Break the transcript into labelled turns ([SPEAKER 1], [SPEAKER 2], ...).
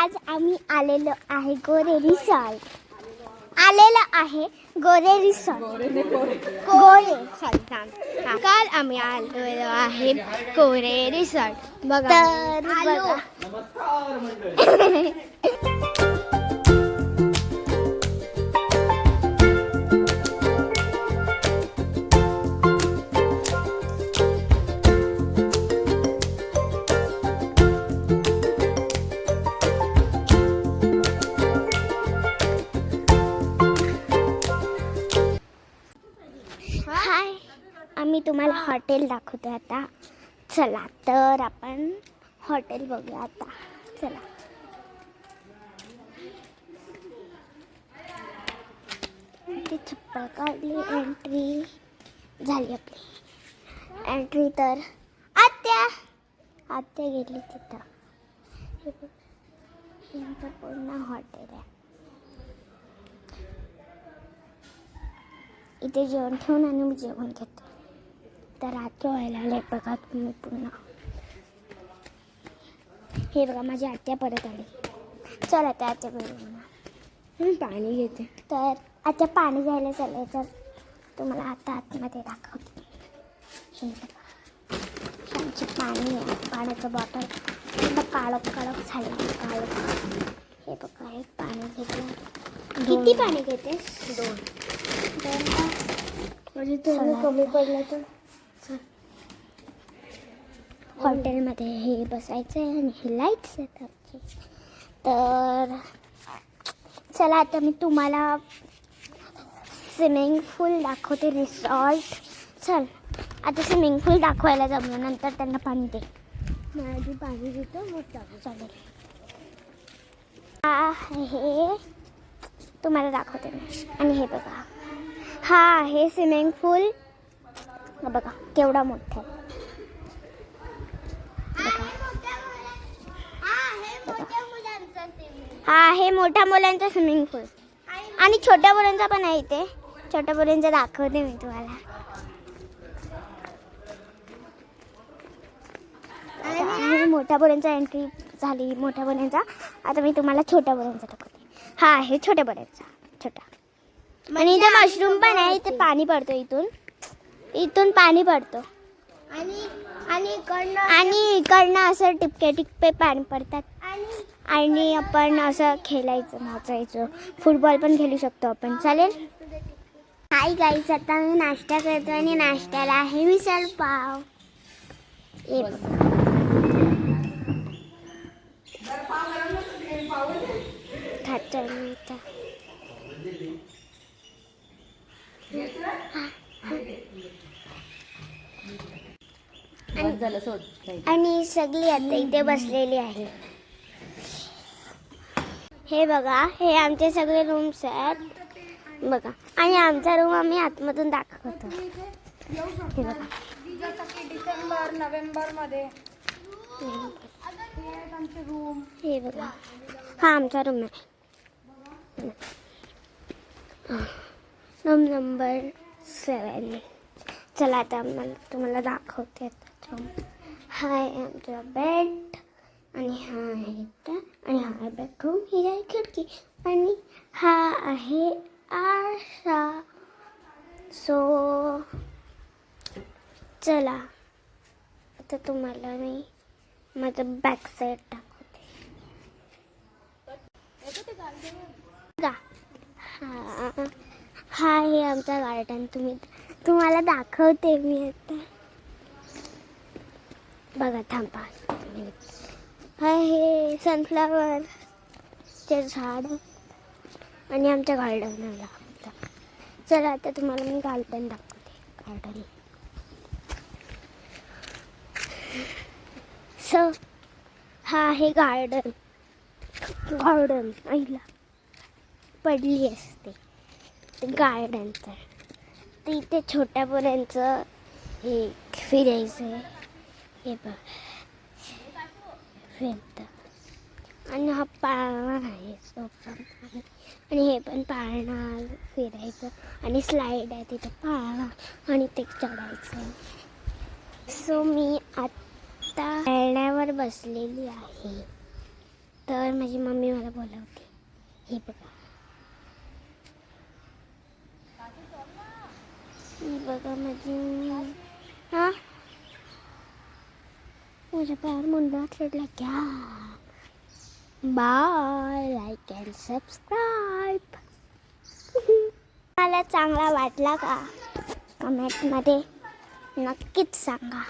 [SPEAKER 1] आज आम्ही आलेलो आहे गोरे रिसॉर्ट. आलेलो आहे गोरे रिसॉर्ट. गोरे काल आम्ही आलेलो आहे गोरे रिसॉर्ट. बघा तर हाय, आम्ही तुम्हाला हॉटेल दाखवतो आता. चला तर आपण हॉटेल बघूया आता. चला ते चप्पल काढली, एंट्री झाली आपली. एंट्री तर आत्या गेली तिथं. हे पूर्ण हॉटेल आहे. इथे जेवण ठेवून आणि मी जेवण घेते. तर रात्र व्हायला आले बघा तुम्ही पुन्हा. हे बघा माझी आत्या परत आली. चला त्या आत्या बरोबर पाणी घेते. तर आता पाणी घ्यायला चालले. तर तुम्हाला आता आतमध्ये दाखवते. छानचे पाणी आहे. पाण्याचं बॉटल एकदम काळोख झालं. हे बघा एक पाणी घेतलं. किती पाणी घेते? 2 म्हणजे कमी पडलं तर. हॉटेलमध्ये हे बसायचं आहे आणि हे लाईट्स आहेत. तर चला आता मी तुम्हाला स्विमिंग पूल दाखवते. रिसॉर्ट. चल आता स्विमिंग पूल दाखवायला जमलं. नंतर त्यांना पाणी दे. माझी पाणी देतो मग चालेल. हे तुम्हाला दाखवते मी. आणि हे बघा हा आहे स्विमिंग पूल. बघा केवढा मोठा आहे. हा आहे मोठ्या मुलांचा स्विमिंग पूल. आणि छोट्या मुलांचा पण आहे इथे. छोट्या मुलांचा दाखवते मी तुम्हाला. मोठ्या मुलांचा एंट्री झाली. मोठ्या मुलांचा. आता मी तुम्हाला छोट्या मुलांचा दाखवते. हा आहे छोट्या मुलांचा छोटा. आणि इथे मशरूम पण आहे. इथे पाणी पडतो. इथून पाणी पडतो. आणि इकडनं असं टिपके पाणी पडतात. आणि आपण असं खेळायचं, नाचायचं. फुटबॉल पण खेळू शकतो आपण. चालेल. हाय गाईज, आता मी नाश्ता करतो आणि नाश्त्याला आहे मिसळ पाव. आणि सगळी आता इथे बसलेली आहे. हे बघा हे आमचे सगळे रूम्स आहेत बघा. आणि आमचा रूम आम्ही आतमधून दाखवतो. हे बघा
[SPEAKER 2] डिसेंबर नोव्हेंबर मध्ये
[SPEAKER 1] हे बघा हा आमचा रूम आहे. Room number 7. चला आता तुम्हाला दाखवते. हा आहे आमचा बेड. आणि हा आहे आणि हा आहे बेडरूम. ही आहे खिडकी. आणि हा आहे आरसा. सो चला आता तुम्हाला मी माझं बॅक साईड दाखवते. हा आहे आमचा गार्डन. तुम्हाला दाखवते मी आता. बघा थांबा. हा हे सनफ्लावरचे झाड आणि आमच्या गार्डनला. चला आता तुम्हाला मी गार्डन दाखवते. गार्डन हा आहे गार्डन. आईला पडली असते गार्डन. तर इथे छोट्या पोरांचं हे फिरायचं आहे. हे बघ फिरतं. आणि हा पाळणा आहे. आणि हे पण पाळणा फिरायचं. आणि स्लाईड आहे तिथे पाळणा आणि ते चढायचं. सो मी आता खेळण्यावर बसलेली आहे. तर माझी मम्मी मला बोलवते. हे बघा, ही बघा माझी. हा, माझ्या पायावर मुंडा चढला क्या. Bye, like and subscribe. मला चांगला वाटला का कमेंटमध्ये नक्कीच सांगा.